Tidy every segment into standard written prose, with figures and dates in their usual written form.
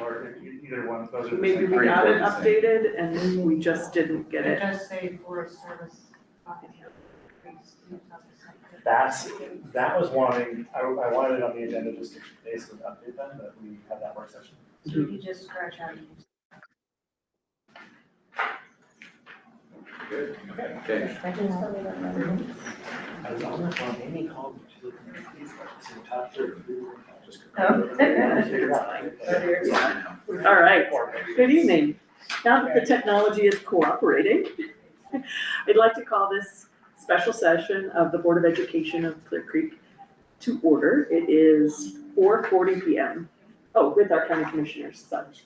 or either one. Those are the Maybe same. we got it updated and we just didn't get it. does say Forest Service. That was wanting, I wanted it on the agenda just to basically update them, but we had that work session. So you just scratch out. Good. Okay. I was on the phone, Amy called me, she's looking at these, so we're top three. Just Oh. figure it out. Yeah, I know. All right, good evening. Now that the technology is cooperating, I'd like to call this special session of the Board of Education of Clear Creek to order. It is 4:40 PM. Oh, with our county commissioners, such.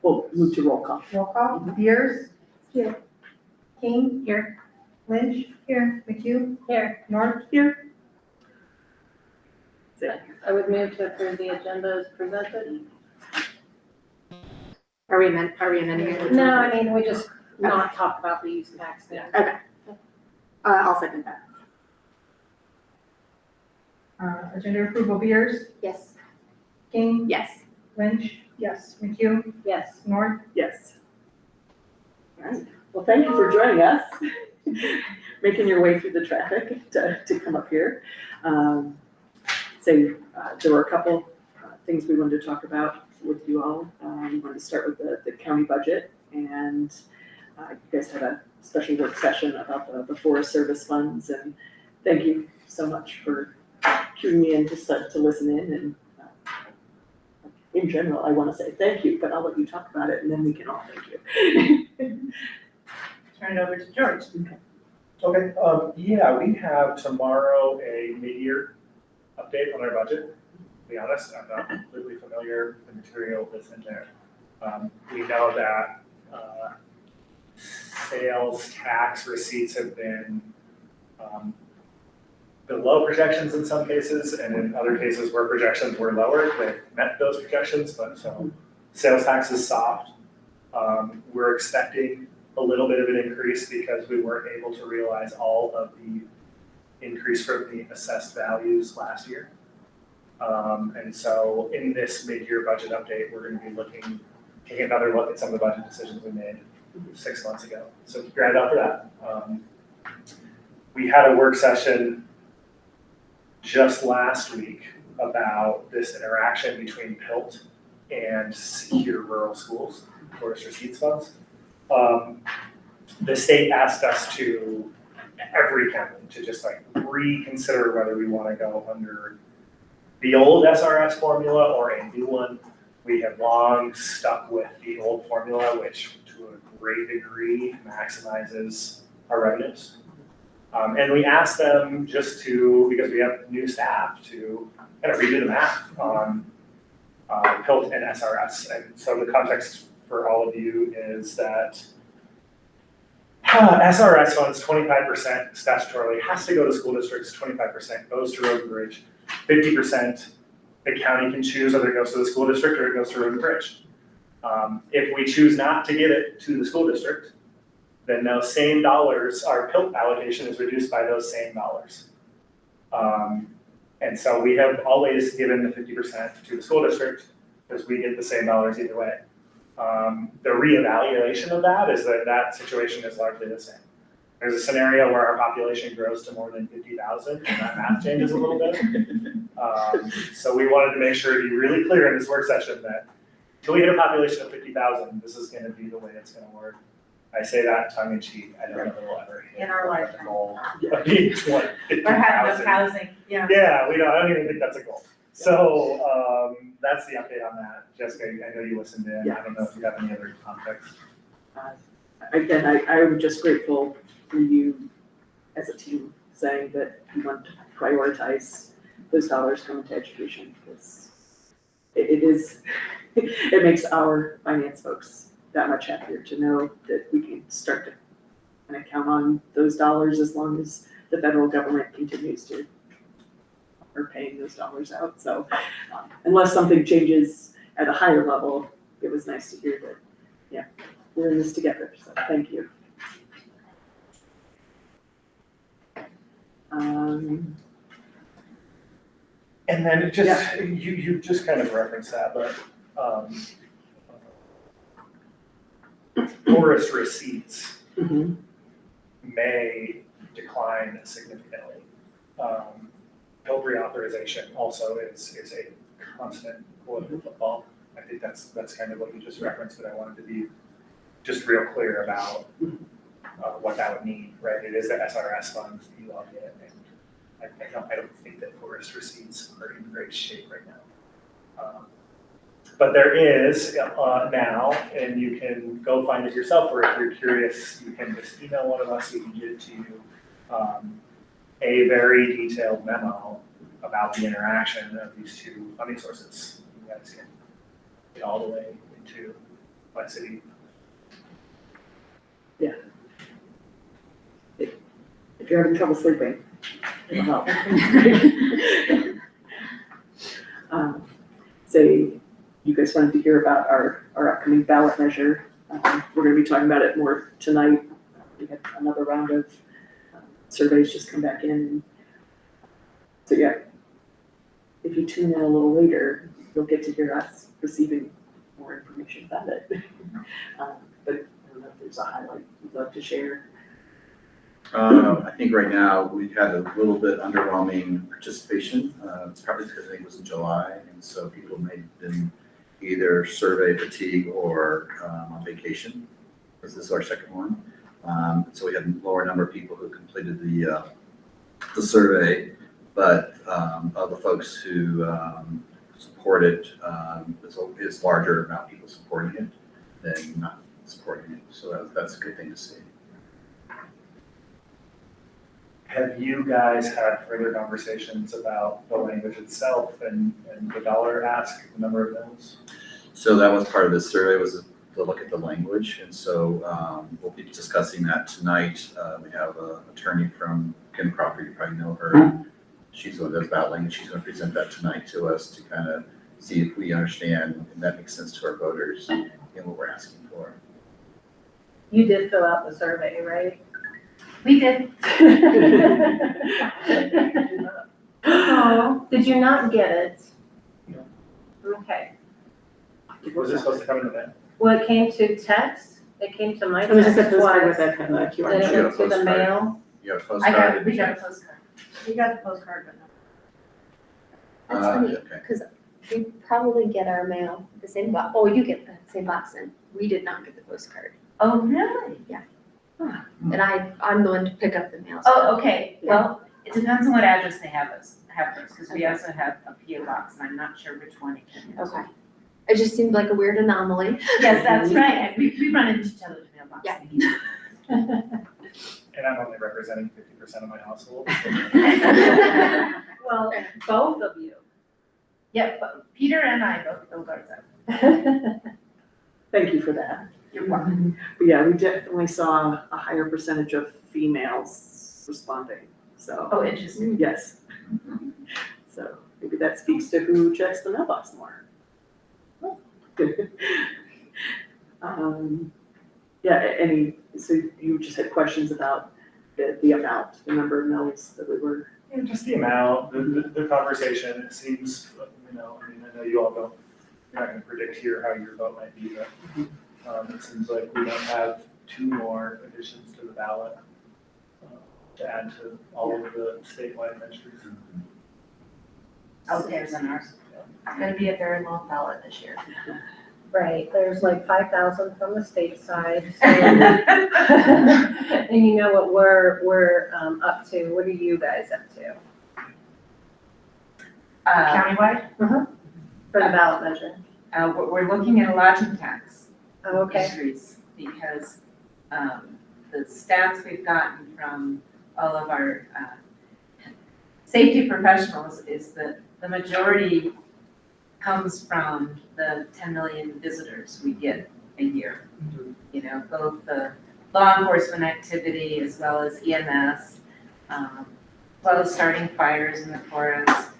We'll move to roll call. Roll call, Beers. Here. King. Here. Lynch. Here. McHugh. Here. North. Here. I would move to approve the agenda as presented. Are we amending it? No, I mean, we just not talk about the use tax thing. Okay. I'll second that. Agenda approval, Beers. Yes. King. Yes. Lynch. Yes. McHugh. Yes. North. Yes. All right. Well, thank you for joining us, making your way through the traffic to come up here. There were a couple things we wanted to talk about with you all. We wanted to start with the county budget, and you guys had a special work session about the Forest Service funds, and thank you so much for queuing me in to listen in. And in general, I want to say thank you, but I'll let you talk about it, and then we can all thank you. Turn it over to George. Okay, yeah, we have tomorrow a mid-year update on our budget. To be honest, I'm not completely familiar with the material that's in there. We know that sales tax receipts have been below projections in some cases, and in other cases where projections were lower, they met those projections, but so sales tax is soft. We're expecting a little bit of an increase because we weren't able to realize all of the increase from the assessed values last year. And so in this mid-year budget update, we're going to be taking another look at some of the budget decisions we made 6 months ago. So keep your eye out for that. We had a work session just last week about this interaction between PILT and secure rural schools, Forest Receipts funds. The state asked us to, every county, to just like reconsider whether we want to go under the old SRS formula or a new one. We have long stuck with the old formula, which to a great degree maximizes our revenues. And we asked them just to, because we have new staff, to kind of redo the math on PILT and SRS. And so the context for all of you is that SRS funds 25% statutorily has to go to school districts, 25% goes to road and bridge, 50% the county can choose whether it goes to the school district or it goes to road and bridge. If we choose not to give it to the school district, then those same dollars, our PILT allocation is reduced by those same dollars. And so we have always given the 50% to the school district because we get the same dollars either way. The reevaluation of that is that situation is largely the same. There's a scenario where our population grows to more than 50,000 and that math changes a little bit. So we wanted to make sure to be really clear in this work session that until we hit a population of 50,000, this is going to be the way it's going to work. I say that tongue in cheek. I don't know if we'll ever hit In our the lifetime. goal of being 50,000. Or have enough housing, yeah. Yeah, I don't even think that's a goal. So that's the update on that. Jessica, I know you listened in. I don't know if you have any other context. Again, I'm just grateful for you as a team saying that you want to prioritize those dollars coming to education, because it makes our finance folks that much happier to know that we can start to kind of count on those dollars as long as the federal government continues to are paying those dollars out. So unless something changes at a higher level, it was nice to hear that, yeah, we're in this together. So thank you. And then it just, you just kind of referenced that, but, forest receipts Mhm. may decline significantly. Bill reauthorization also is a constant political football. I think that's kind of what you just referenced, but I wanted to be just real clear about what that would mean, right? It is the SRS funds that you all get, and I don't think that forest receipts are in great shape right now. But there is now, and you can go find it yourself, or if you're curious, you can just email one of us, we can get it to you. A very detailed memo about the interaction of these two funding sources. You guys can get all the way into my city. If you're having trouble sleeping, it'll help. So you guys wanted to hear about our upcoming ballot measure. We're gonna be talking about it more tonight. We had another round of surveys just come back in. So yeah, if you tune in a little later, you'll get to hear us receiving more information about it. But I don't know if there's a highlight you'd love to share. I think right now we had a little bit underwhelming participation, probably because I think it was in July, and so people may have been either survey fatigue or on vacation. This is our second one. So we had a lower number of people who completed the survey, but of the folks who supported, is larger amount of people supporting it than not supporting it. So that's a good thing to see. Have you guys had further conversations about the language itself and the dollar ask, the number of those? So that was part of this survey, was to look at the language, and so we'll be discussing that tonight. We have an attorney from Kim Crawford, you probably know her. She's the one that does that language. She's gonna present that tonight to us to kind of see if we understand and that makes sense to our voters and what we're asking for. You did fill out the survey, right? We did. Oh, did you not get it? No. Okay. Was this supposed to come in the mail? Well, it came to text, it came to my It was just a text postcard with twice, that then QR. it You got a went to the postcard. mail. You have a I postcard? got, we got a postcard. We got the postcard, but no. That's funny, Okay. because we probably get our mail the same box, oh, you get the same box, and we did not get the postcard. Oh, really? And I'm the one to pick up the mail. so- Oh, okay, well, it depends on what address they have us, because we also have a PO box, and I'm not sure which one it came into. Okay. It just seemed like a weird anomaly. Yes, that's right, and we run into each other's mailbox. Yeah. And I'm only representing 50% of my household. Well, both of you. Yeah, but Peter and I both filled ours out. Thank you for that. You're welcome. But yeah, we definitely saw a higher percentage of females responding, so. Oh, interesting. Yes. So maybe that speaks to who checks the mailbox more. Yeah, so you just had questions about the amount, the number of mills that we were. Yeah, just the amount, the conversation, it seems, I know you all don't, you're not gonna predict here how your vote might be, but it seems like we don't have two more additions to the ballot to add to all of the statewide measures. Out there's on ours. It's gonna be a very long ballot this year. Right, there's like 5,000 from the state side, so. And you know what we're up to, what are you guys up to Countywide, for the ballot measure? we're looking at a lodging tax Oh, okay, increase, because the stats we've gotten from all of our safety professionals is that the majority comes from the 10 million visitors we get a year. You know, both the law enforcement activity as well as EMS, as well as starting fires in the forests.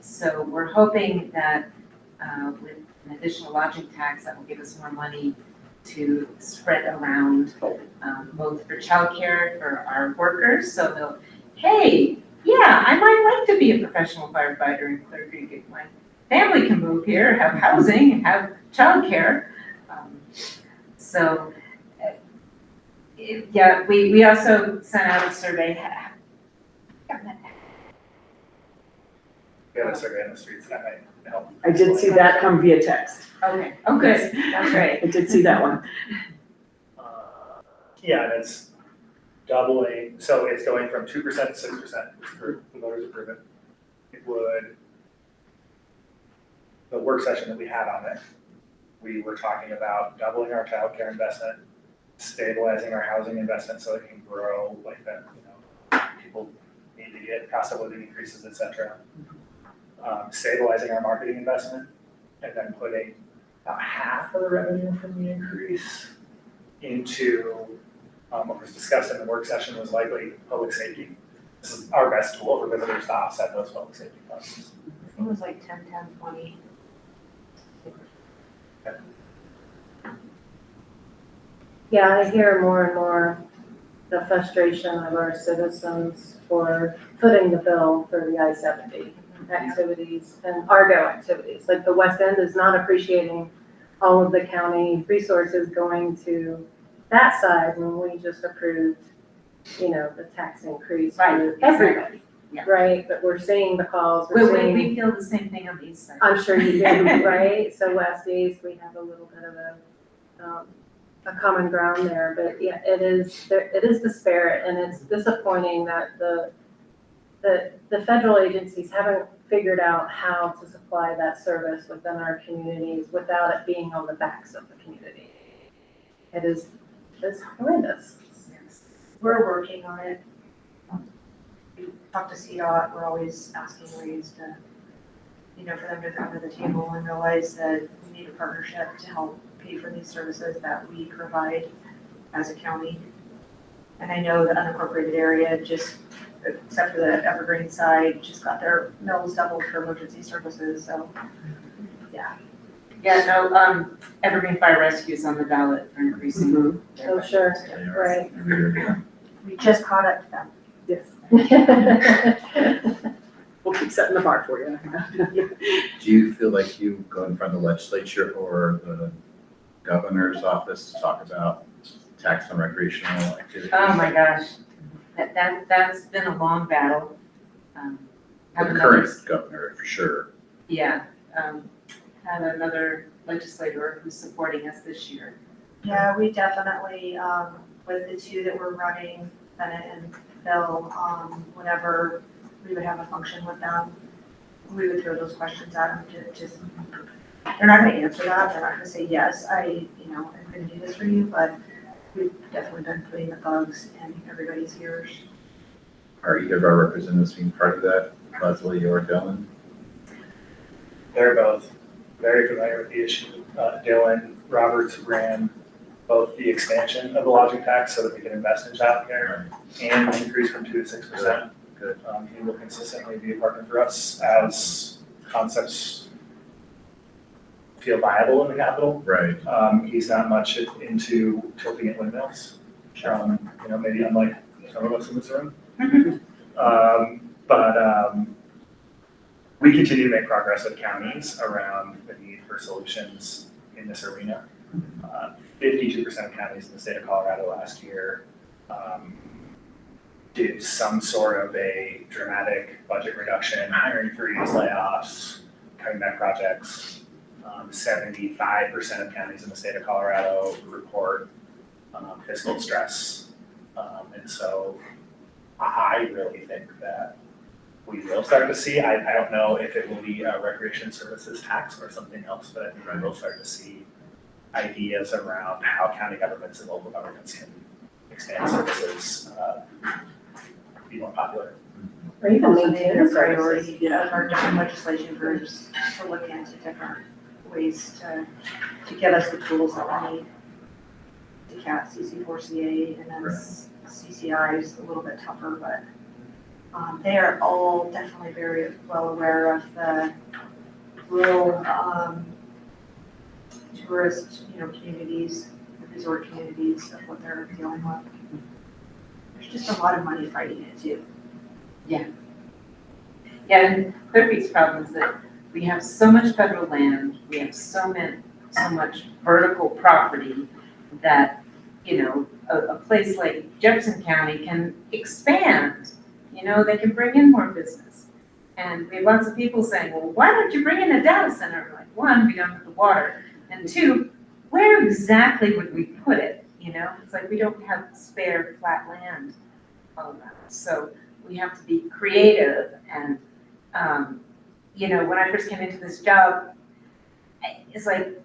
So we're hoping that with an additional lodging tax, that will give us more money to spread around, both for childcare for our workers. So they'll, hey, yeah, yeah, I might like to be a professional firefighter in Clear Creek if my family can move here, have housing, and have childcare. So, yeah, we also sent out a survey. We have a survey on the streets that might help. I did see that come via text. Okay, oh, good, that's great. I did see that one. Yeah, and it's doubling, so it's going from 2% to 6%, the voters approve it. It would, the work session that we had on it, we were talking about doubling our childcare investment, stabilizing our housing investment so it can grow like that, people need to get cost of living increases, et cetera. Stabilizing our marketing investment, and then putting about half of the revenue from the increase into what was discussed in the work session was likely public safety. This is our best tool for visitors to offset those public safety costs. It was like 10, 20. Yeah, I hear more and more the frustration of our citizens for footing the bill for the I-70 activities and Argo activities. Like the West End is not appreciating all of the county resources going to that side when we just approved, the tax increase Right, for exactly. everybody. Yeah. Right, but we're seeing the calls, we're seeing. We feel the same thing on the east side. I'm sure you do, right? So west east, we have a little bit of a common ground there, but yeah, it is disparate, and it's disappointing that the federal agencies haven't figured out how to supply that service within our communities without it being on the backs of the community. It's horrendous. We're working on it. We talk to CDOT, we're always asking ways to, for them to come to the table and realize that we need a partnership to help pay for these services that we provide as a county. And I know the unincorporated area, just, except for the Evergreen side, just got their mills doubled for emergency services, so, yeah. Yeah, no, Evergreen Fire Rescue is on the ballot for increasing. their Oh, budget. sure, They are right. every year. We just caught up to them. Yes. We'll keep setting the bar for you. Do you feel like you go in front of the legislature or the governor's office to talk about tax on recreational activities? Oh my gosh, that's been a long battle. The Have another- current governor, for sure. Yeah, have another legislator who's supporting us this year. Yeah, we definitely, with the two that we're running, Bennett and Bill, whenever we would have a function with them, we would throw those questions at them to just, they're not gonna answer that, they're not gonna say, yes, I'm gonna do this for you, but we've definitely been putting the bugs in everybody's ears. Are either of our representatives being part of that, Leslie or Dylan? They're both very familiar with the issue. Dylan Roberts ran both the expansion of the lodging tax so that we can invest in childcare and the increase from 2% to 6%. Good. He will consistently be a partner for us as concepts feel viable in the capital. Right. He's not much into tilting at windmills, maybe unlike some of us in this room. But we continue to make progress with counties around the need for solutions in this arena. 52% of counties in the state of Colorado last year did some sort of a dramatic budget reduction, hiring freeze, layoffs, cutting back projects. 75% of counties in the state of Colorado report fiscal stress. And so I really think that we will start to see, I don't know if it will be a recreation services tax or something else, but I think we will start to see ideas around how county governments and local governments can expand services, be more popular. Or even Also maintain made it a services. priority Yeah. of our different legislation groups to look into different ways to get us the tools that we need. DCAT, CC4CA, and then Right. CCI is a little bit tougher, but they are all definitely very well aware of the rural tourist, communities, the resort communities, of what they're dealing with. There's just a lot of money fighting it too. Yeah, and Clear Creek's problem is that we have so much federal land, we have so much vertical property that, you know, a place like Jefferson County can expand, you know, they can bring in more business. And we have lots of people saying, well, why don't you bring in a data center? Like, one, we don't have the water, and two, where exactly would we put it, you know? It's like we don't have spare flat land all around. So we have to be creative and, you know, when I first came into this job, it's like,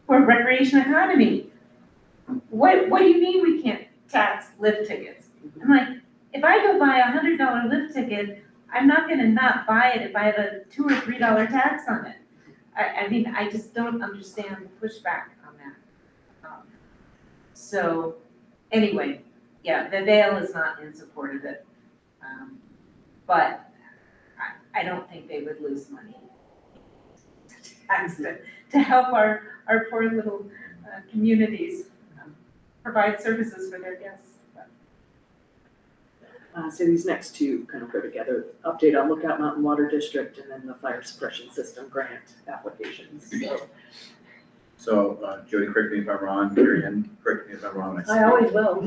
we're a recreation economy. What do you mean we can't tax lift tickets? I'm like, if I go buy $100 lift ticket, I'm not gonna not buy it if I have a $2 or $3 tax on it. I mean, I just don't understand the pushback on that. So, anyway, yeah, the Vale is not in support of it. But I don't think they would lose money to help our poor little communities provide services for their guests. So these next two kind of go together, update on Lookout Mountain Water District and then the fire suppression system grant applications. So Jody, correct me if I'm wrong, Marianne, correct me if I'm wrong. I always will.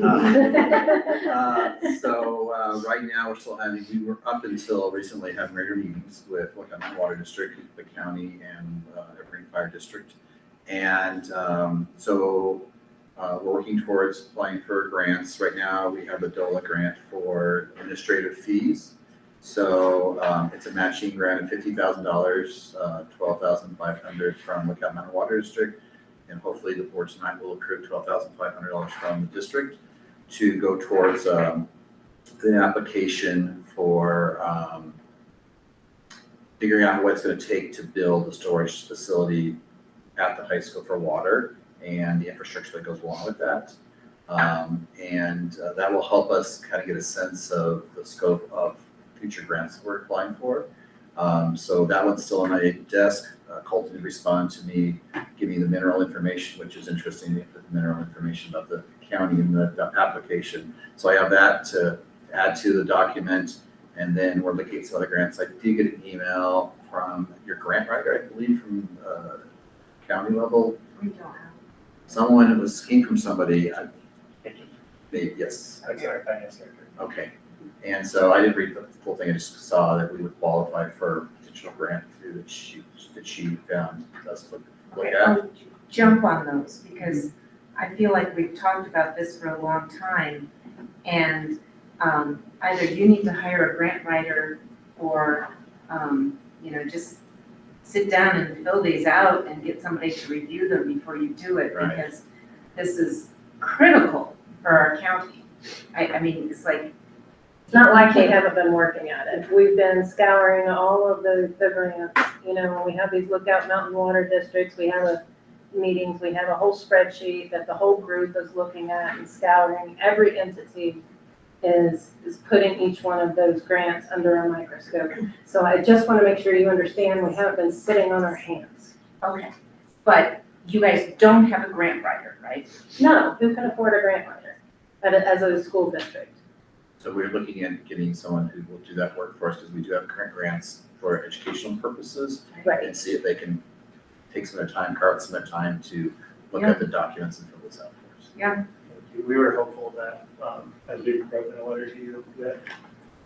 So right now, we're still having, we were up until recently having regular meetings with Lookout Mountain Water District, the county, and Evergreen Fire District. And so we're working towards applying for grants. Right now, we have the DOLA grant for administrative fees. So it's a matching grant of $50,000, $12,500 from Lookout Mountain Water District, and hopefully the board tonight will approve $12,500 from the district to go towards the application for figuring out what it's going to take to build a storage facility at the high school for water and the infrastructure that goes along with that. And that will help us kind of get a sense of the scope of future grants that we're applying for. So that one's still on my desk. Colton did respond to me, giving me the mineral information, which is interesting, the mineral information about the county and the application. So I have that to add to the document, and then we're looking at some other grants. I did get an email from your grant writer, I believe, from county level. We don't have. Someone, came from somebody, maybe, yes. That's our finance director. Okay, and so I didn't read the full thing, I just saw that we would qualify for potential grant through that she found us to look Okay, at. I'll jump on those because I feel like we've talked about this for a long time. And either you need to hire a grant writer or, you know, just sit down and fill these out and get somebody to review them before you do it. Right. Because this is critical for our county. I mean, it's like, It's not like they haven't been working at it. We've been scouring all of the grants. You know, when we have these Lookout Mountain Water Districts, we have meetings, we have a whole spreadsheet that the whole group is looking at and scouring. Every entity is putting each one of those grants under a microscope. So I just want to make sure you understand, we haven't been sitting on our hands. okay, but you guys don't have a grant writer, right? No, who can afford a grant writer as a school district? So we're looking at getting someone who will do that work for us, because we do have current grants for educational purposes, Right. and see if they can take some of their time, carve some of their time to look at the documents and fill this out for us. Yeah. We were hopeful that, as we wrote in a letter to you, that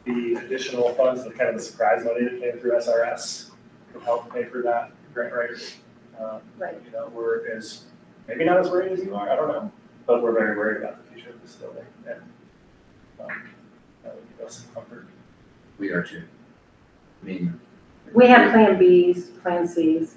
the additional funds, the kind of the surprise money that came through SRS would help pay for that grant writer. Right. You know, we're maybe not as worried as you are, I don't know, but we're very worried about the future of this building, and that would give us some comfort. We are too. I mean, We have plan Bs, plan Cs.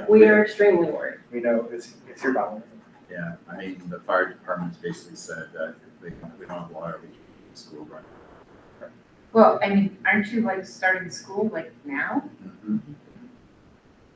We are extremely worried. We know it's your problem. yeah, I mean, the fire department's basically said that if we don't have water, we can't keep the school running. Well, I mean, aren't you like starting school like now?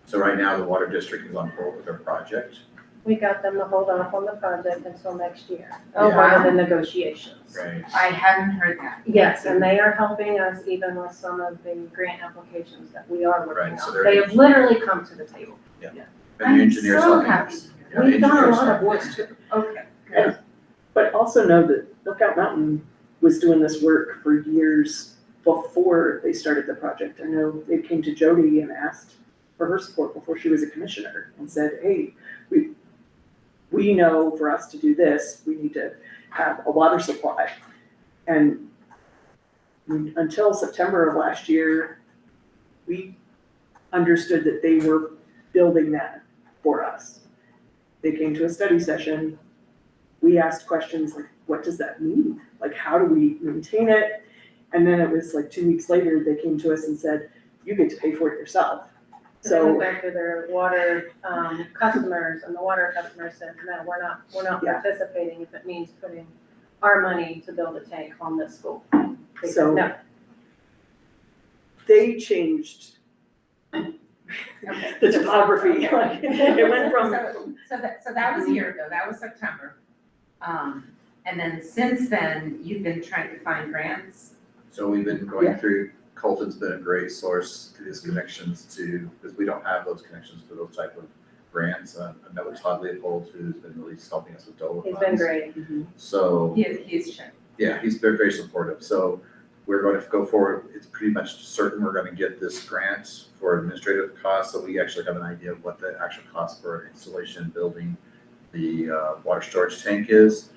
So right now, the water district is on hold with their project. We got them to hold off on the project until next year. Oh, as wow. part of the negotiations. Right. I hadn't heard that. Yes, and they are helping us even with some of the grant applications that we are working Right, so on. they're- They have literally come to the table. And I'm the engineers so helping happy. us. Yeah, the We've done a engineers lot of helping work us. too. Okay, But also know that Lookout Mountain was doing this work for years before they started the project. I know they came to Jody and asked for her support before she was a commissioner and said, hey, we know for us to do this, we need to have a water supply. And until September of last year, we understood that they were building that for us. They came to a study session. We asked questions like, what does that mean? Like, how do we maintain it? And then it was like 2 weeks later, they came to us and said, you get to pay for it yourself. They So, went back to their water, customers, and the water customers said, no, we're not Yeah. participating if it means putting our money to build a tank on this school. They So- said, no. they changed Okay. the topography. Like, it went from, So that was a year ago, that was September. And then since then, you've been trying to find grants. So we've been going Yeah. through, Colton's been a great source to his connections to, because we don't have those connections for those type of grants. I met with Todd Leopold, who's been really helping us with DOLA He's been funds. great. So, He's checked. yeah, he's been very supportive. So we're going to go forward. It's pretty much certain we're going to get this grant for administrative costs. So we actually have an idea of what the actual cost for installation and building the water storage tank is.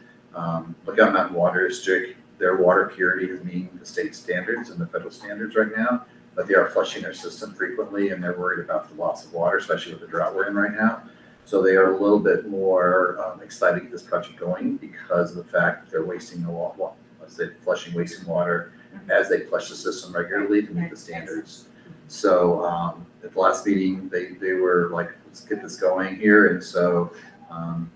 Lookout Mountain Water District, their water purity is meeting the state standards and the federal standards right now, but they are flushing their system frequently and they're worried about the loss of water, especially with the drought we're in right now. So they are a little bit more excited to get this project going because of the fact that they're wasting a lot, let's say flushing, wasting water as they flush the system regularly to meet the standards. So at the last meeting, they were like, let's get this going here. And so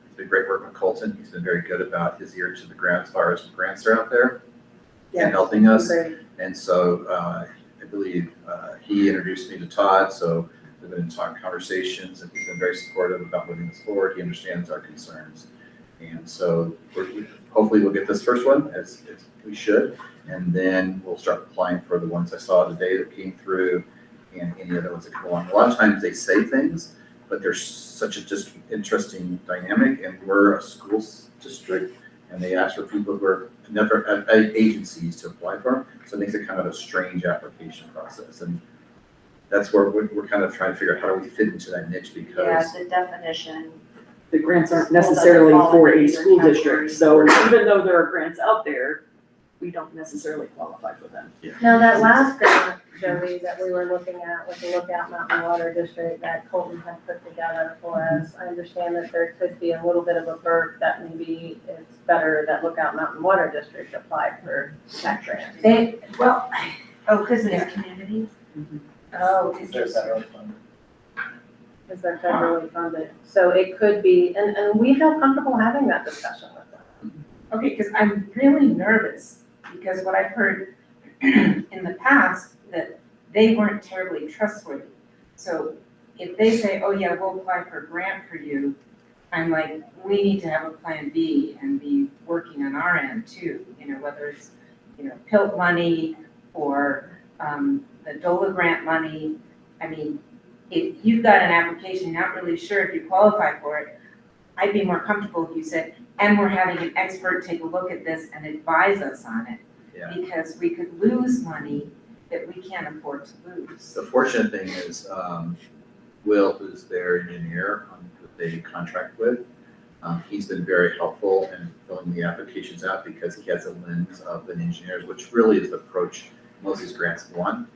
it's been great working with Colton. He's been very good about his ear to the ground as far as grants are out there and helping us. Great. And so I believe he introduced me to Todd. So we've been in conversations and he's been very supportive about moving this forward. He understands our concerns. And so hopefully we'll get this first one as we should. And then we'll start applying for the ones I saw today that came through and any other ones that come along. A lot of times they say things, but there's such a just interesting dynamic and we're a school district and they ask for people who are never agencies to apply for them. So it makes it kind of a strange application process. And that's where we're kind of trying to figure out how do we fit into that niche Yeah, because the definition. the grants aren't School doesn't necessarily fall for a into either school category. district. So even though there are grants out there, we don't necessarily qualify for them. Now, that last grant, Jody, that we were looking at with the Lookout Mountain Water District that Colton had put together for us, I understand that there could be a little bit of a burp that maybe it's better that Lookout Mountain Water District apply for that grant. Because it's community? Oh, is There's there? that early fund. Because they're federally funded. So it could be, and we feel comfortable having that discussion with them. Okay, because I'm really nervous, because what I've heard in the past, that they weren't terribly trustworthy. So if they say, oh yeah, we'll apply for a grant for you, I'm like, we need to have a plan B and be working on our end too, whether it's, PILT money or the DOLA grant money. I mean, if you've got an application, not really sure if you qualify for it, I'd be more comfortable if you said, and we're having an expert take a look at this and advise us on it. Yeah. Because we could lose money that we can't afford to lose. the fortunate thing is Will, who's their engineer that they contract with, he's been very helpful in filling the applications out because he has a lens of an engineer, which really is the approach most of these grants want.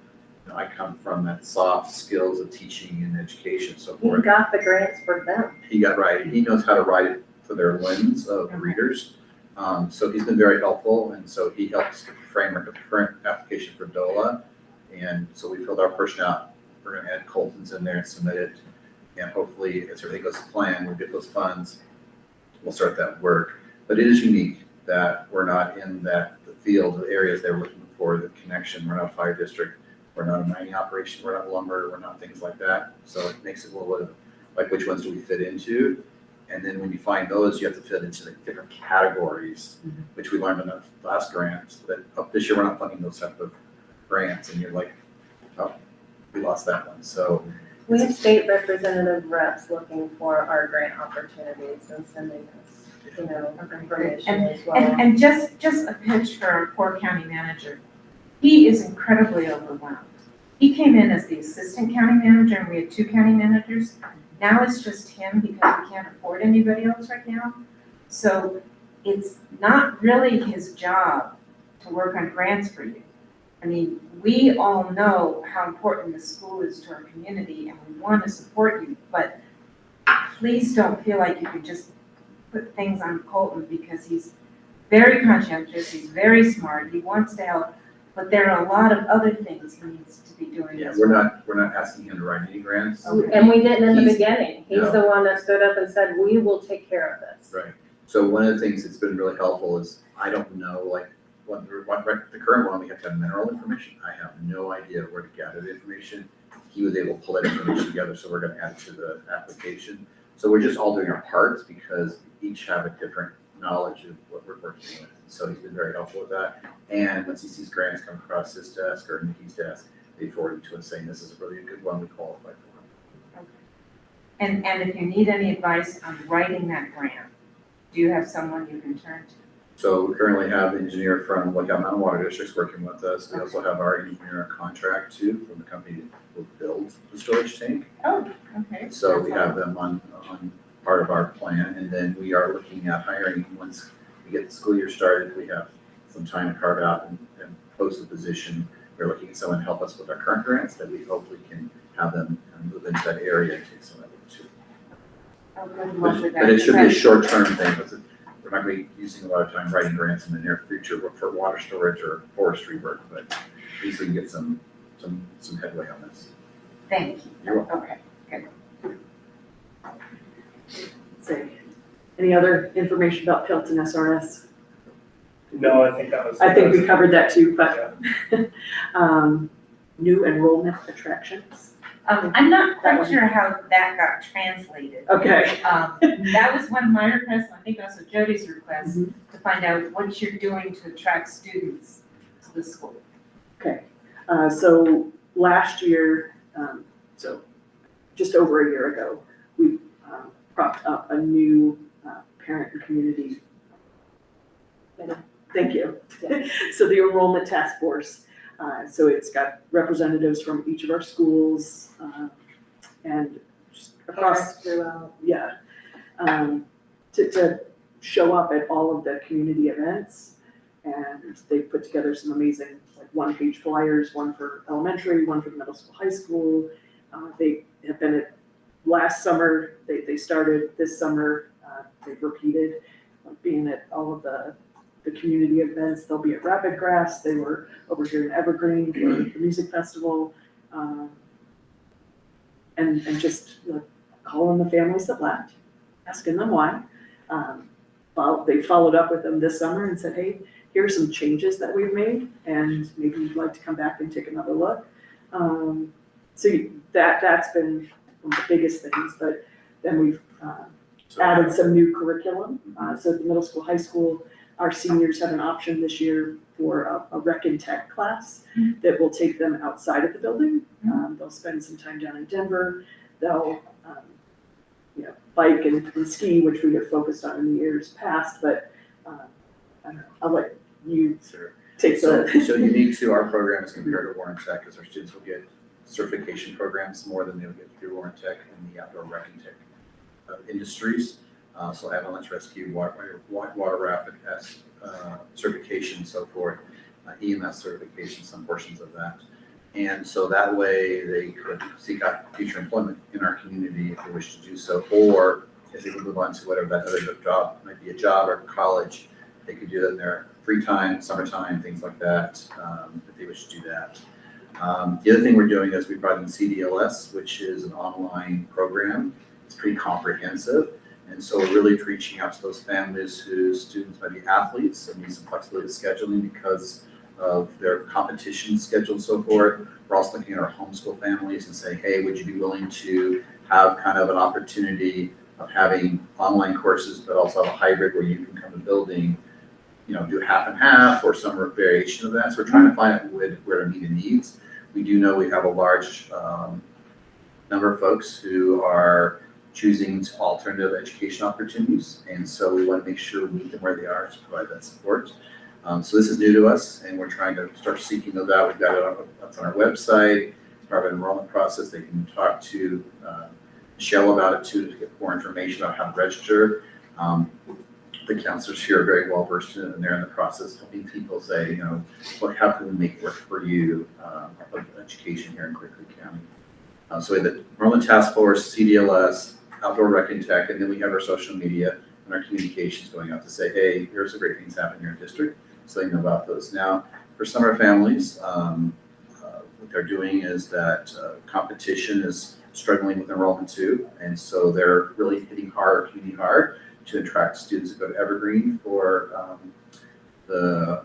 I come from that soft skills of teaching and education, so We forth. got the grants for them. He got right. He knows how to write it for their lens of readers. So he's been very helpful, and so he helps the framework of the current application for DOLA. And so we filled our portion out. We're gonna add Colton's in there and submit it. And hopefully, as everything goes to plan, we'll get those funds. We'll start that work. But it is unique that we're not in the field of areas they're looking for, the connection. We're not a fire district. We're not a mining operation. We're not lumber. We're not things like that. So it makes it a little bit like which ones do we fit into? And then when you find those, you have to fit into the different categories, which we learned in the last grant, that this year we're not funding those type of grants. And you're like, oh, we lost that one. So We have state representative reps looking for our grant opportunities and sending us, information as well. And just a pitch for our poor county manager. he is incredibly overwhelmed. He came in as the assistant county manager, and we had 2 county managers. Now it's just him because we can't afford anybody else right now. So it's not really his job to work on grants for you. I mean, we all know how important the school is to our community, and we want to support you, but please don't feel like you can just put things on Colton, because he's very conscientious, he's very smart, he wants to help, but there are a lot of other things he needs to be doing Yeah, as we're well. not asking him to write any grants. And we didn't in the He's- beginning. He's no. the one that stood up and said, we will take care of this. Right. So one of the things that's been really helpful is, I don't know, like, the current one, we have to have mineral information. I have no idea where to gather the information. He was able to pull that information together, so we're gonna add it to the application. So we're just all doing our parts because we each have a different knowledge of what we're working with. So he's been very helpful with that. And once he sees grants come across his desk or Nikki's desk, they forward it to us saying, this is really a good one, we qualify for. And if you need any advice on writing that grant, do you have someone you can turn to? So we currently have an engineer from Lookout Mountain Water Districts working with us. We also have our engineer on contract too, from the company that will build the storage tank. Oh, okay. So we have them on part of our plan, and then we are looking at hiring, once we get the school year started, we have some time to carve out and post the position. We're looking at someone to help us with our current grants, that we hopefully can have them move into that area and take some of it too. Oh, good luck with that. But it should be a short-term thing, because we're not going to be using a lot of time writing grants in the near future for water storage or forestry work, but at least we can get some headway on this. Thank you. You're welcome. Okay. Say, any other information about Pilton SRS? No, I think that was. I think we covered that too, but, Yeah. new enrollment attractions. I'm not That quite one. sure how that got translated. Okay. That was one of my requests, and I think also Jody's request, Mhm. to find out what you're doing to attract students to the school. So last year, so just over a year ago, we propped up a new parent and community. Thank you. So the enrollment task force, so it's got representatives from each of our schools and just across, yeah, to show up at all of the community events. And they put together some amazing, like, one-page flyers, one for elementary, one for the middle school, high school. They have been at, last summer, they started this summer, they've repeated, being at all of the community events. They'll be at Rapid Grass, they were over here in Evergreen for the music festival. And just, like, calling the families that left, asking them why. They followed up with them this summer and said, hey, here are some changes that we've made, and maybe you'd like to come back and take another look. So that's been one of the biggest things, but then we've added some new curriculum. So at the middle school, high school, our seniors have an option this year for a rec and tech class that will take them outside of the building. They'll spend some time down in Denver. They'll bike and ski, which we have focused on in the years past, but I don't know, I'll let you Sure. take So the. unique to our program as compared to Warren Tech, because our students will get certification programs more than they'll get through Warren Tech in the outdoor rec and tech industries. So avalanche rescue, water rapid certification, so forth, EMS certification, some portions of that. And so that way they could seek out future employment in our community if they wish to do so, or if they would move on to whatever that other job, might be a job or college, they could do that in their free time, summertime, things like that, if they wish to do that. The other thing we're doing is we brought in CDLS, which is an online program. It's pretty comprehensive. And so we're really reaching out to those families whose students might be athletes and need some flexibility with scheduling because of their competition schedule and so forth. We're also looking at our homeschool families and saying, hey, would you be willing to have kind of an opportunity of having online courses, but also have a hybrid where you can come to the building, do half and half or some variation of that. So we're trying to find out where to meet the needs. We do know we have a large number of folks who are choosing alternative education opportunities. And so we want to make sure we meet them where they are to provide that support. So this is new to us, and we're trying to start seeking those out. We've got it up on our website, part of an enrollment process. They can talk to Michelle about it too, to get more information about how to register. The counselors here are very well versed in it, and they're in the process of helping people say, how can we make it work for you, of education here in Quigley County. So we have the enrollment task force, CDLS, outdoor rec and tech, and then we have our social media and our communications going out to say, hey, here's the great things happening in your district, so they know about those. Now, for some of our families, what they're doing is that competition is struggling with enrollment too, and so they're really hitting community hard to attract students to go to Evergreen for the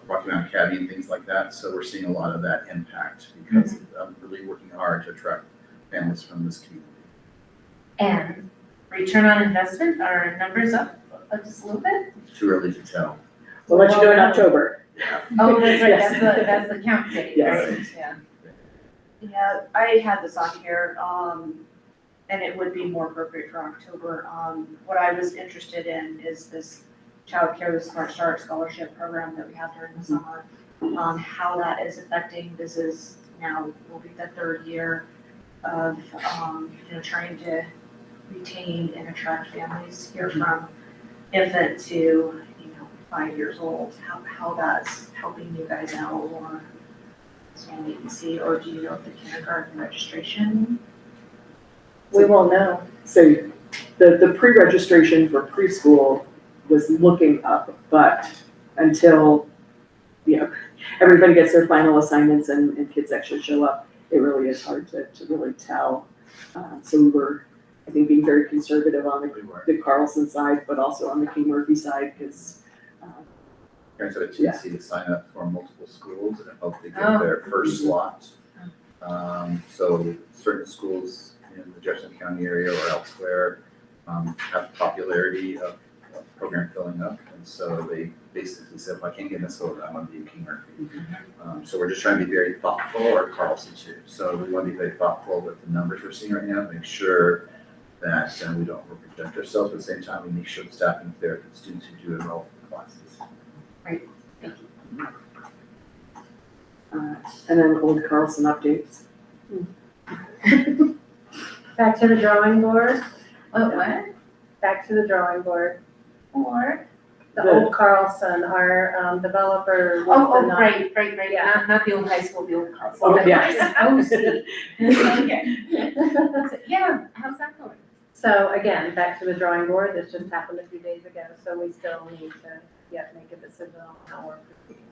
Rocky Mountain Academy and things like that. So we're seeing a lot of that impact because I'm really working hard to attract families from this community. And return on investment, are numbers up just a little bit? Too early to tell. We'll let you know in October. Oh, that's right, Yes. that's the count date, Yes. right? Yeah. Yeah, I had this on here, and it would be more appropriate for October. What I was interested in is this childcare, the Smart Start Scholarship Program that we have during the summer. How that is affecting, this is now, will be the third year of, trying to retain and attract families here from infant to, 5 years old, how that's helping you guys out, or so we can see, or do you know if the kindergarten registration? We will know. So the pre-registration for preschool was looking up, but until, everybody gets their final assignments and kids actually show up, it really is hard to really tell. So we were, I think, being very conservative on the Carlson side, but also on the King Murphy side, because Parents have a tendency to sign up for multiple schools and hope they get their first slot. So certain schools in the Jefferson County area or elsewhere have popularity of program filling up. And so they basically said, if I can't get in this school, I want to be a King Murphy. So we're just trying to be very thoughtful, or Carlson too. So we want to be very thoughtful with the numbers we're seeing right now, make sure that we don't overproject ourselves, but at the same time, we make sure the staffing is there for the students who do enroll in the classes. Right, thank you. and then old Carlson updates. Back to the drawing board, What? back to the drawing board. Or? The The- old Carlson, our developer was denied. Right, Yeah. not the old high school, the old college. Oh, yes. Oh, see. Okay. Yeah, how's that going? So again, back to the drawing board, this just happened a few days ago, so we still need to make a decision on how we're proceeding.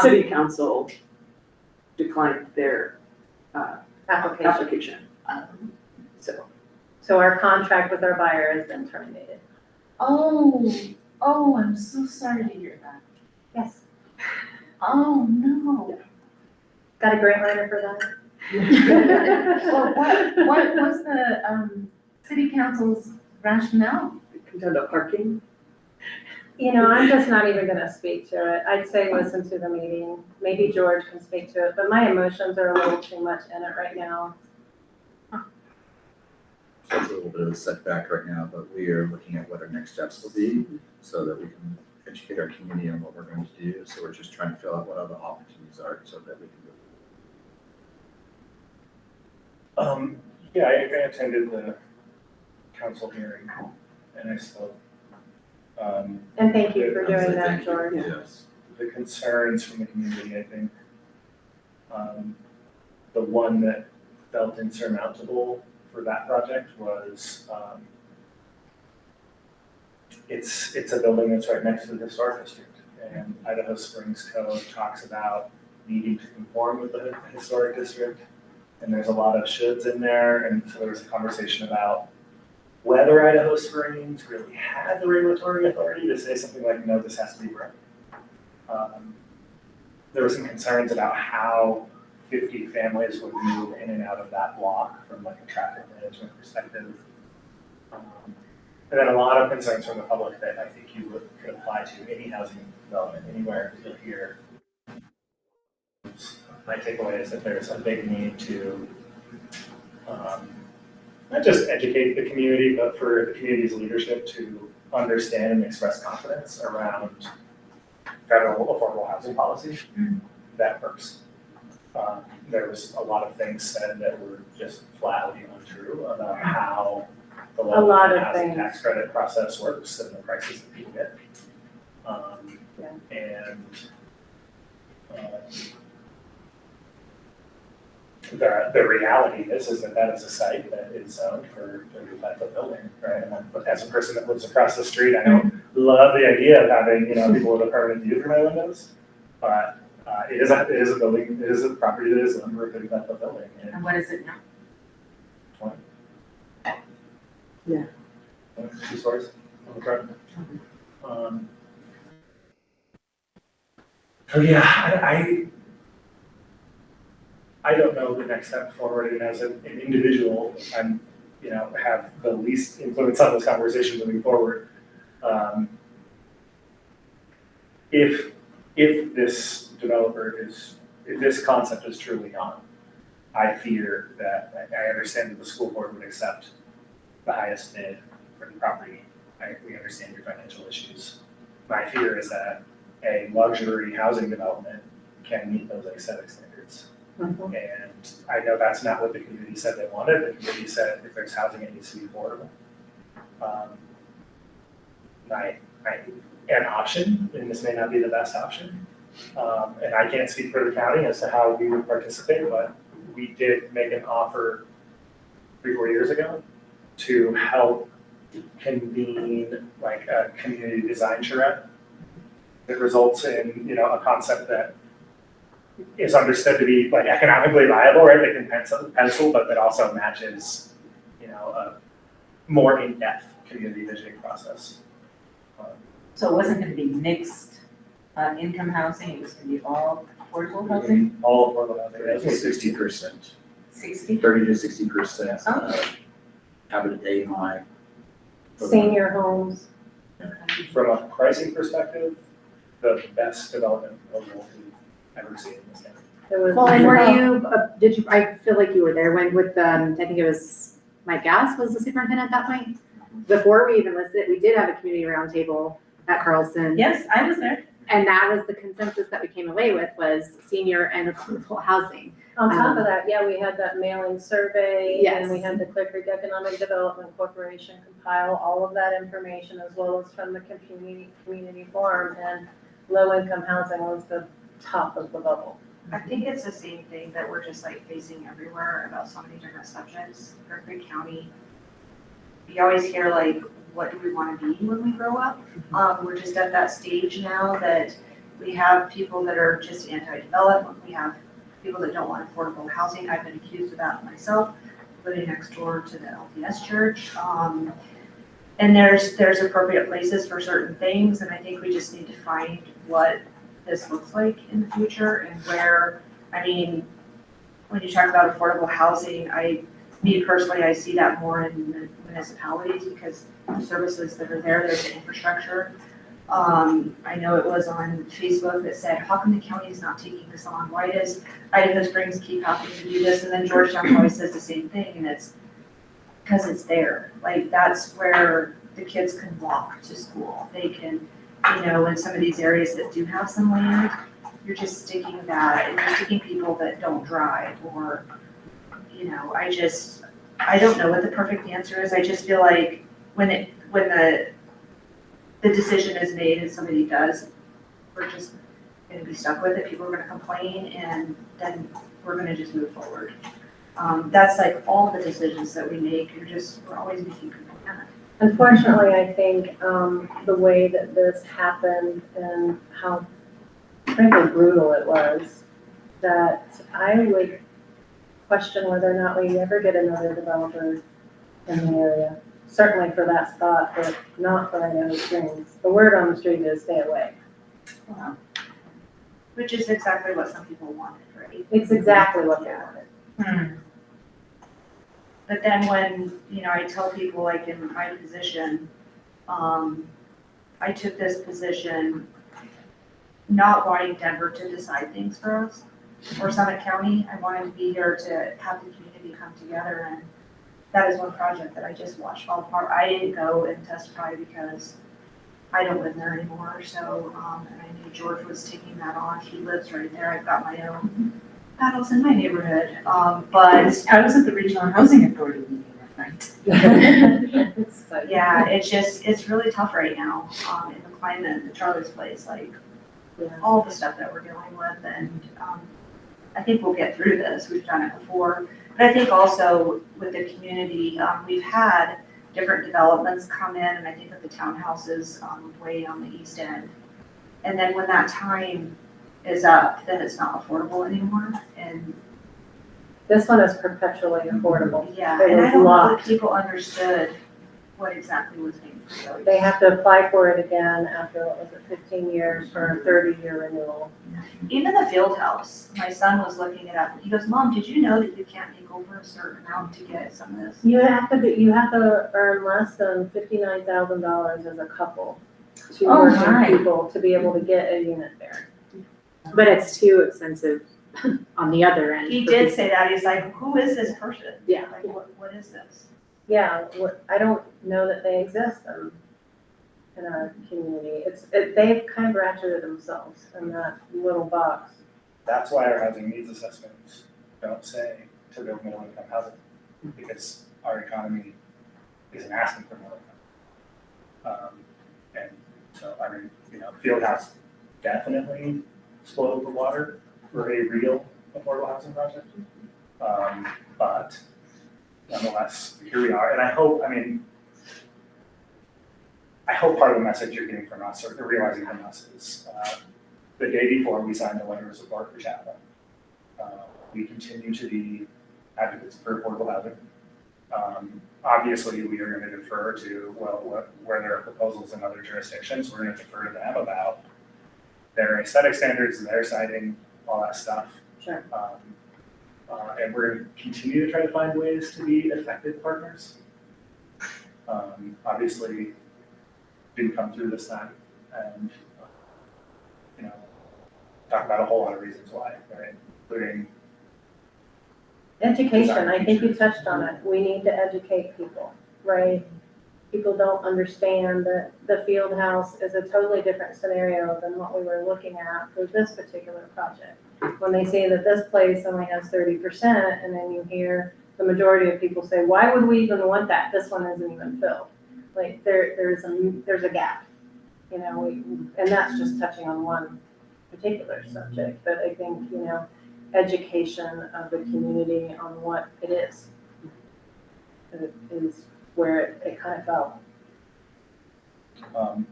City council declined their Application. application, so. So our contract with our buyer has been terminated. Oh, I'm so sorry to hear that. Yes. Oh, no. Got a grant writer for that? Well, what was the, city council's rationale? It comes down to parking. I'm just not even gonna speak to it. I'd say listen to the meeting. Maybe George can speak to it, but my emotions are a little too much in it right now. So it's a little bit of a setback right now, but we are looking at what our next steps will be so that we can educate our community on what we're going to do. So we're just trying to fill out what other opportunities are so that we can. Yeah, I attended the council hearing and I spoke. And thank you for I would say doing that, thank you. George. Yes. The concerns from the community, I think, the one that felt insurmountable for that project was, it's a building that's right next to the historic district. And Idaho Springs Code talks about needing to conform with the historic district. And there's a lot of shoulds in there. And so there was a conversation about whether Idaho Springs really had the regulatory authority to say something like, no, this has to be broken. There were some concerns about how 50 families would move in and out of that block from like a traffic management perspective. And then a lot of concerns from the public that I think you could apply to any housing development anywhere here. My takeaway is that there's a big need to not just educate the community, but for the community's leadership to understand and express confidence around federal affordable housing policy. Mm. That works. There was a lot of things said that were just flatly untrue about how the A lot low of housing things. tax credit process works and the prices that people get. Yeah. And the reality is that that is a site that is zoned for a type of building, right? And as a person that lives across the street, I don't love the idea of having, people with a permanent view through my windows. But it is a building, it is a property that is zoned for a big type of building. And what is it now? Yeah. 2 stories on the front. So yeah, I don't know the next step forward, and as an individual, I'm, have the least influence on this conversation moving forward. If this if this concept is truly on, I fear that, I understand that the school board would accept the highest bid for the property. We understand your financial issues. My fear is that a luxury housing development can meet those aesthetic standards. Mhm. And I know that's not what the community said they wanted. The community said if there's housing, it needs to be affordable. An option, and this may not be the best option, and I can't speak for the county as to how we would participate, but we did make an offer 3-4 years ago to help convene like a community design charrette that results in, a concept that is understood to be like economically viable, right? That can pencil, but that also matches, a more in-depth community visioning process. So it wasn't gonna be mixed, income housing, it was gonna be all affordable housing, All affordable housing. That's 60%, 60? 30 to 60%, habit AMI. Senior homes. Okay. From a pricing perspective, the best development proposal we've ever seen in this county. It was. Well, and were you, I feel like you were there when with, I think it was Mike Gass was the superintendent at that point. Before we even listed, we did have a community roundtable at Carlson. Yes, I was there. And that was the consensus that we came away with was senior and affordable housing. On top of that, yeah, we had that mailing survey, Yes. and we had the Clear Creek Economic Development Corporation compile all of that information as well as from the community forum, and low-income housing was the top of the bubble. I think it's the same thing that we're just like facing everywhere about so many different subjects. For Creek County, you always hear like, what do we want to be when we grow up? We're just at that stage now that we have people that are just anti-development. We have people that don't want affordable housing. I've been accused of that myself, living next door to the LDS church. And there's appropriate places for certain things, and I think we just need to find what this looks like in the future and where, when you talk about affordable housing, me personally, I see that more in the municipalities because the services that are there, there's the infrastructure. I know it was on Facebook that said, how come the county is not taking this on? Why does Idaho Springs keep having to do this? And then Georgetown always says the same thing, and it's because it's there. Like, that's where the kids can walk to school. They can, in some of these areas that do have some land, you're just sticking that, and you're sticking people that don't drive, or, I don't know what the perfect answer is. I just feel like when the decision is made and somebody does, we're just gonna be stuck with it. People are gonna complain, and then we're gonna just move forward. That's like all the decisions that we make, we're always making people mad. Unfortunately, I think the way that this happened and how frankly brutal it was, that I would question whether or not we ever get another developer in the area. Certainly for that spot, but not for Idaho Springs. The word on the street is stay away. Wow. Which is exactly what some people wanted, right? It's exactly what they wanted. But then when, I tell people like in my position, I took this position not wanting Denver to decide things for us or Summit County. I wanted to be here to have the community come together, and that is one project that I just watched fall apart. I didn't go and testify because I don't live there anymore, so, and I knew George was taking that on. He lives right there. I've got my own battles in my neighborhood. But I was at the Regional Housing Authority meeting last night. yeah, it's really tough right now, in the climate, the Charlie's Place, like, all the stuff that we're dealing with, and, I think we'll get through this, we've done it before. But I think also with the community, we've had different developments come in, and I think of the townhouses, way on the east end. And then when that time is up, then it's not affordable anymore, and This one is perpetually affordable. yeah, It and I was don't know locked. if people understood what exactly was being proposed. They have to apply for it again after, what was it, 15 years for a 30-year renewal. Even the field house, my son was looking it up, he goes, Mom, did you know that you can't make over a certain amount to get some of this? You have to earn less than $59,000 as a couple, two Oh, working my. people, to be able to get a unit there. But it's too expensive on the other end. He did say that, he's like, who is this person? Yeah. Like, what is this? Yeah, I don't know that they exist in our community. They've kind of ratcheted themselves in that little box. That's why our housing needs assessments don't say to build middle income housing, because our economy isn't asking for middle income. And so, I mean, Fieldhouse definitely spoiled the water for a real affordable housing project. But nonetheless, here we are, and I hope part of the message you're getting from us, or realizing from us, is the day before we signed the letter of support for Chapel, we continue to be advocates for affordable housing. Obviously, we are going to defer to, where there are proposals in other jurisdictions, we're going to defer to them about their aesthetic standards, their siting, all that stuff. Sure. And we're going to continue to try to find ways to be effective partners. Obviously, didn't come through this time, and talk about a whole lot of reasons why, right? Including Education, I think you touched on it. We need to educate people, right? People don't understand that the field house is a totally different scenario than what we were looking at for this particular project. When they say that this place only has 30%, and then you hear the majority of people say, why would we even want that? This one isn't even filled. Like, there's a gap, and that's just touching on one particular subject. But I think, education of the community on what it is where it kind of fell. and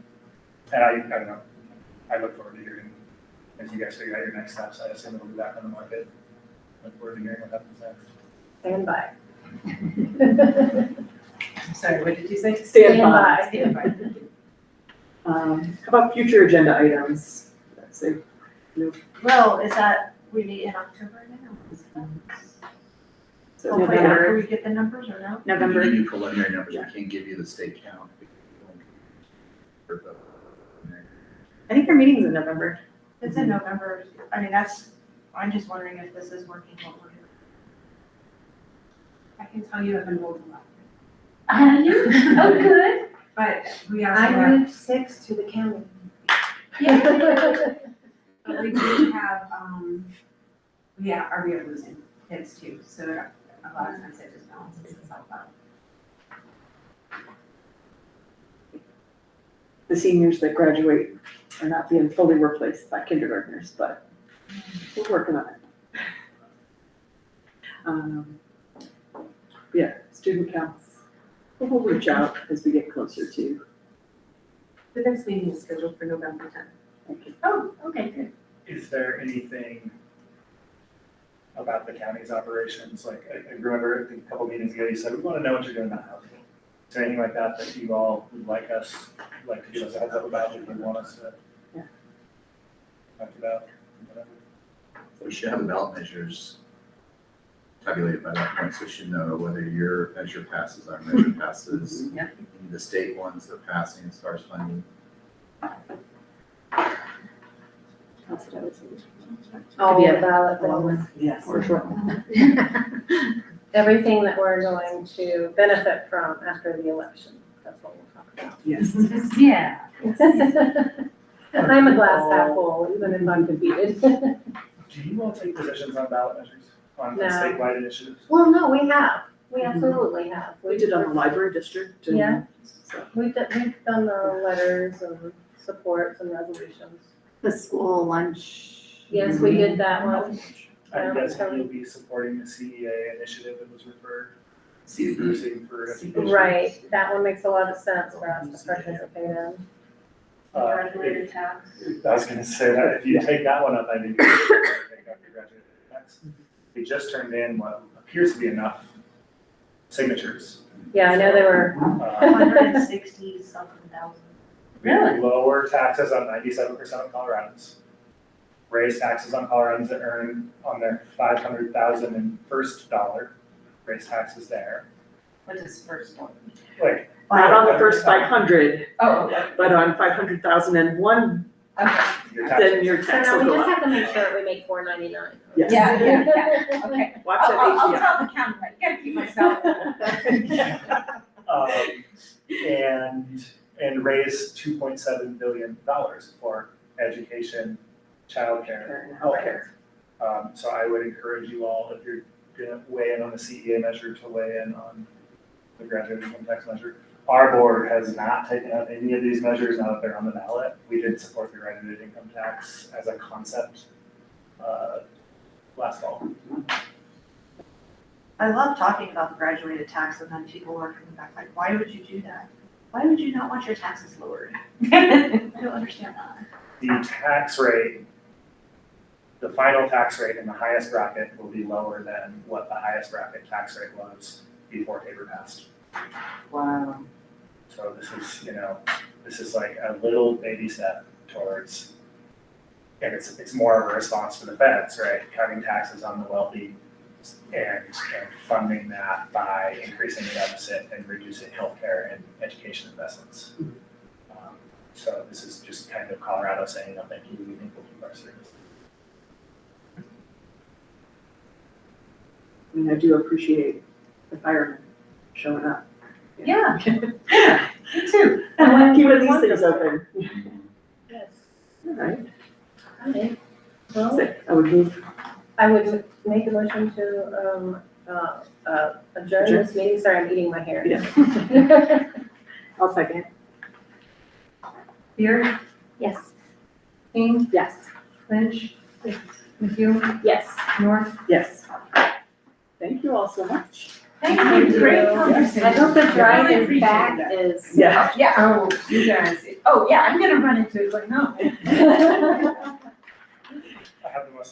I don't know, I look forward to hearing, as you guys figure out your next steps, I assume it'll be back on the market. Look forward to hearing what happens next. Stand by. Sorry, what did you say? Stand by. Stand by. How about future agenda items? Let's see. Well, is that, we meet in October now? So Hopefully after November, we get the numbers, or no? We can November. give you preliminary numbers, we can't give you the state count. I think our meeting's in November. It's in November, I mean, I'm just wondering if this is working, what we're doing. I can tell you I've enrolled a lot, Oh, good. but we also I have, moved 6 to the county. but we do have, we are losing kids too, so a lot of times it just balances itself out. the seniors that graduate are not being fully replaced by kindergartners, but we're working on it. Yeah, student counts. We'll reach out as we get closer to. The next meeting is scheduled for November 10th. Thank you. Oh, okay, good. Is there anything about the county's operations, like, I remember a couple meetings ago, you said, we want to know what you're doing about housing. Is there anything like that that you all would like to give us a heads up about, that you want us to Yeah. talk about? Whatever? We should have ballot measures tabulated by that point, so we should know whether your measure passes, our measure passes. Yeah. The state ones that are passing as far as funding. That's what I would say. All Yeah. the ballot Long things. one. Yes, for sure. Everything that we're going to benefit from after the election. That's what we'll talk Yes. Yeah. I'm a glass half full, even if I'm defeated. Do you all take positions on ballot measures, on No. statewide initiatives? Well, no, we absolutely have. We did on the library district and. Yeah. So, We've done the letters and supports and resolutions. The school lunch. Yes, we did that one. I'm guessing you'll be supporting the CEA initiative that was referred for education. Right, that one makes a lot of sense for us to participate in. Graduated tax. I was gonna say that, if you take that one up, I think you should take up your graduated tax. They just turned in what appears to be enough signatures. Yeah, I know they were, 160 something thousand. Really? Lower taxes on 97% of Coloradans. Raise taxes on Coloradans that earn on their 500,000 in first dollar. Raise taxes there. What is first one? Like, not on the first 500, Oh, but on 500,001, okay. your taxes. then your so tax now will we go just up. have to make sure we make $4.99. Yes. Yeah, okay. Watch that I'll ATM. tell the county, I gotta keep myself. And raise $2.7 billion for education, childcare, and healthcare. So I would encourage you all, if you're gonna weigh in on the CEA measure, to weigh in on the graduate income tax measure. Our board has not taken up any of these measures now that they're on the ballot. We did support the graduate income tax as a concept last fall. I love talking about the graduated tax and then people are coming back like, why would you do that? Why would you not want your taxes lowered? I don't understand that. The tax rate, the final tax rate in the highest bracket will be lower than what the highest bracket tax rate was before Tabor passed. Wow. So this is, this is like a little baby step towards, and it's more of a response to the feds, right? Cutting taxes on the wealthy and funding that by increasing the deficit and reducing healthcare and education investments. So this is just kind of Colorado saying, no, thank you, we think we'll keep our service. I mean, I do appreciate the firemen showing up. Yeah, yeah, me too. Keeping these things open. Yes. All right. Okay. Well, So I would move, I would make a motion to adjourn this meeting. Sorry, I'm eating my hair. Yeah. I'll second. Beard, Yes. King, Yes. Lynch, McHugh, Yes. North. Yes. Thank you all so much. Thank Thank you, great you. conversation. I hope the Really drive-in appreciate back that. is. Yeah. Yeah, oh, you guys, oh, yeah, I'm gonna run into it, like, no. I have the most